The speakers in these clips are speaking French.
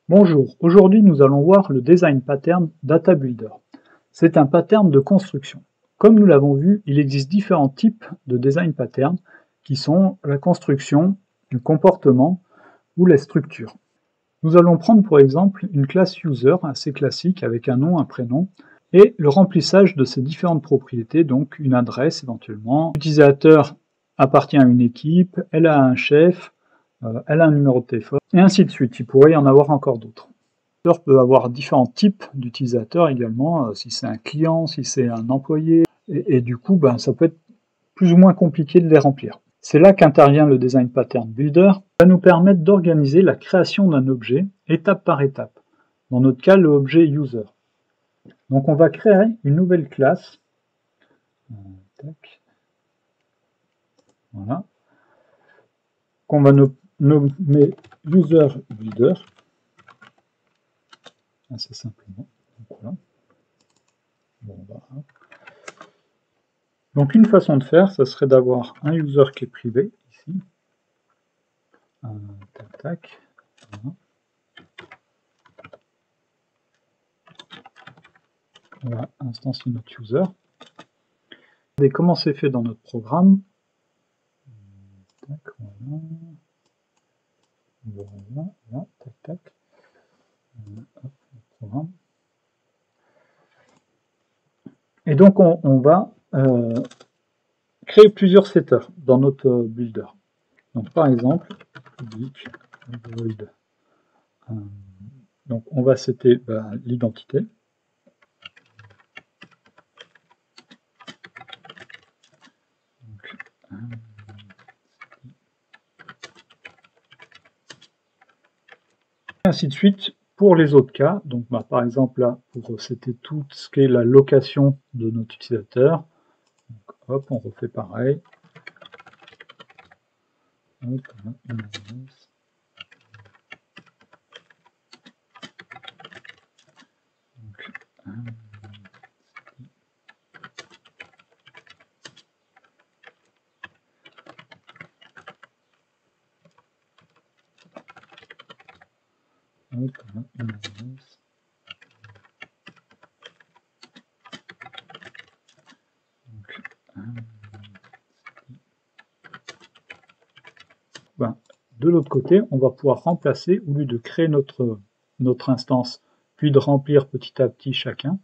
Bonjour, aujourd'hui nous allons voir le design pattern Data Builder. C'est un pattern de construction. Comme nous l'avons vu, il existe différents types de design pattern qui sont la construction, le comportement ou les structures. Nous allons prendre pour exemple une classe user assez classique avec un nom, un prénom et le remplissage de ces différentes propriétés, donc une adresse éventuellement. L'utilisateur appartient à une équipe, elle a un chef, elle a un numéro de téléphone, et ainsi de suite. Il pourrait y en avoir encore d'autres. L'utilisateur peut avoir différents types d'utilisateurs également, si c'est un client, si c'est un employé, et du coup, ça peut être plus ou moins compliqué de les remplir. C'est là qu'intervient le Design Pattern Builder. Ça va nous permettre d'organiser la création d'un objet étape par étape. Dans notre cas, le objet user. Donc on va créer une nouvelle classe. Voilà. Qu'on va nommer User Builder. Assez simplement. Donc, voilà. Donc une façon de faire, ça serait d'avoir un user qui est privé, ici. Tac, tac. Voilà. On va instancier notre user. Regardez comment c'est fait dans notre programme. Tac, voilà. Voilà, tac, tac. Hop, notre programme. Et donc on va créer plusieurs setters dans notre builder. Donc par exemple, public void. Donc on va setter l'identité. Ainsi de suite pour les autres cas. Donc par exemple là, pour setter tout ce qui est la location de notre utilisateur. Donc, hop, on refait pareil. Hop, une adresse. Donc, une adresse. De l'autre côté, on va pouvoir remplacer, au lieu de créer notre instance, puis de remplir petit à petit chacun,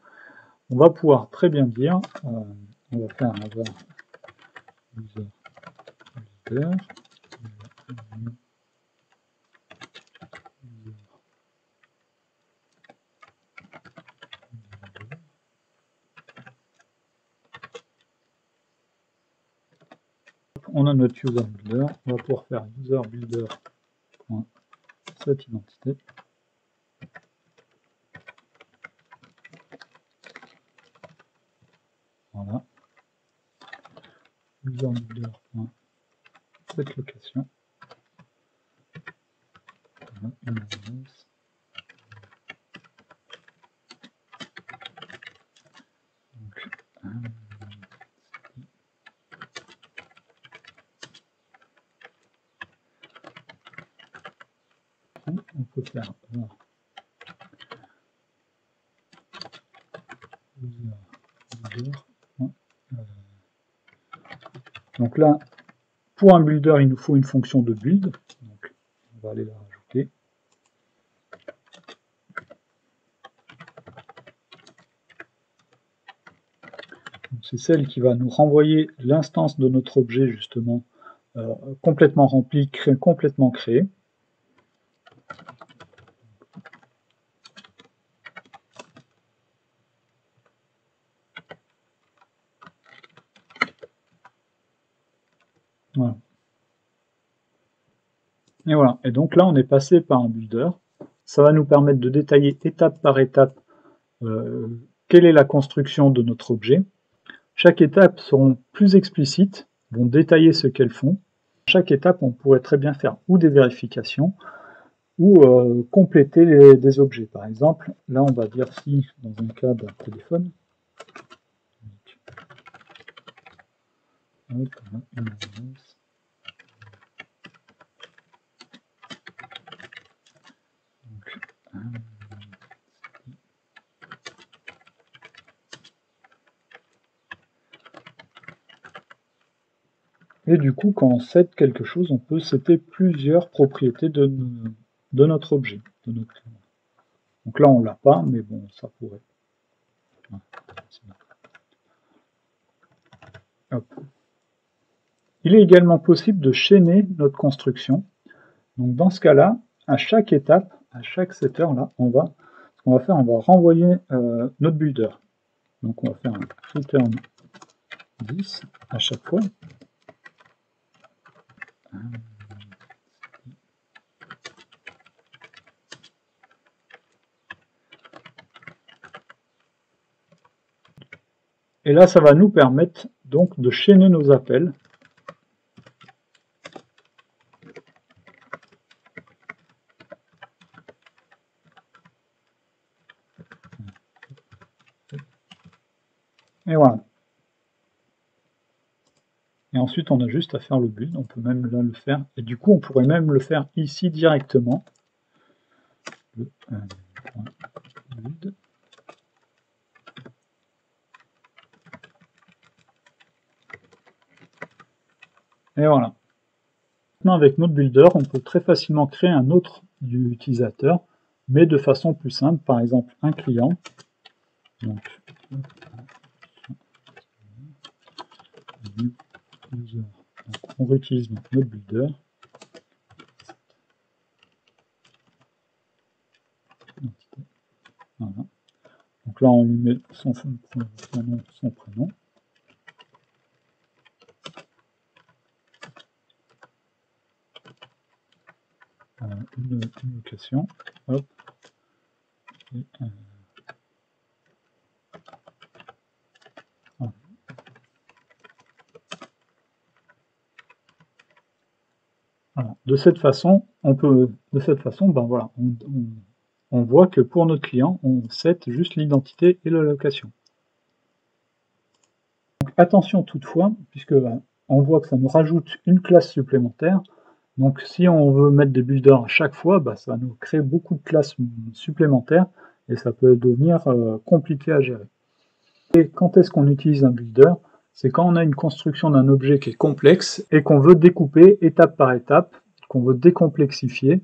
on va pouvoir très bien dire, on va faire un var user builder, on a notre user builder, on va pouvoir faire user builder cette identité. Voilà. User builder cette location. Voilà, une adresse. On peut faire donc là, pour un builder, il nous faut une fonction de build. Donc, on va aller la rajouter. C'est celle qui va nous renvoyer l'instance de notre objet, justement, complètement remplie, complètement créée. Voilà. Et voilà. Et donc là, on est passé par un builder. Ça va nous permettre de détailler étape par étape quelle est la construction de notre objet. Chaque étape seront plus explicites, vont détailler ce qu'elles font. Chaque étape, on pourrait très bien faire ou des vérifications, ou compléter des objets. Par exemple, là, on va dire si, dans un cas d'un téléphone, une adresse. Donc, Et du coup, quand on set quelque chose, on peut setter plusieurs propriétés de notre objet, de notre client. Donc là, on l'a pas, mais bon, ça pourrait. Hop. Il est également possible de chaîner notre construction. Donc dans ce cas-là, à chaque étape, à chaque setter, là, on va renvoyer notre builder. Donc on va faire un return 10 à chaque fois. Et là, ça va nous permettre donc de chaîner nos appels. Et voilà. Et ensuite, on a juste à faire le build. On peut même là le faire. Et du coup, on pourrait même le faire ici directement. Le build. Et voilà. Maintenant, avec notre builder, on peut très facilement créer un autre utilisateur, mais de façon plus simple. Par exemple, un client. Donc on réutilise notre builder. Voilà. Donc là, on lui met son nom, son prénom. Une location. Hop. Et, voilà. Voilà. De cette façon, ben voilà, on voit que pour notre client, on set juste l'identité et la location. Donc, attention toutefois, puisque on voit que ça nous rajoute une classe supplémentaire. Donc si on veut mettre des builders à chaque fois, ça nous crée beaucoup de classes supplémentaires et ça peut devenir compliqué à gérer. Et quand est-ce qu'on utilise un builder? C'est quand on a une construction d'un objet qui est complexe et qu'on veut découper étape par étape, qu'on veut décomplexifier.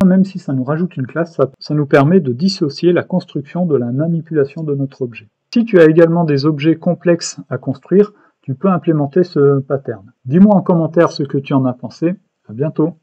Même si ça nous rajoute une classe, ça nous permet de dissocier la construction de la manipulation de notre objet. Si tu as également des objets complexes à construire, tu peux implémenter ce pattern. Dis-moi en commentaire ce que tu en as pensé. À bientôt.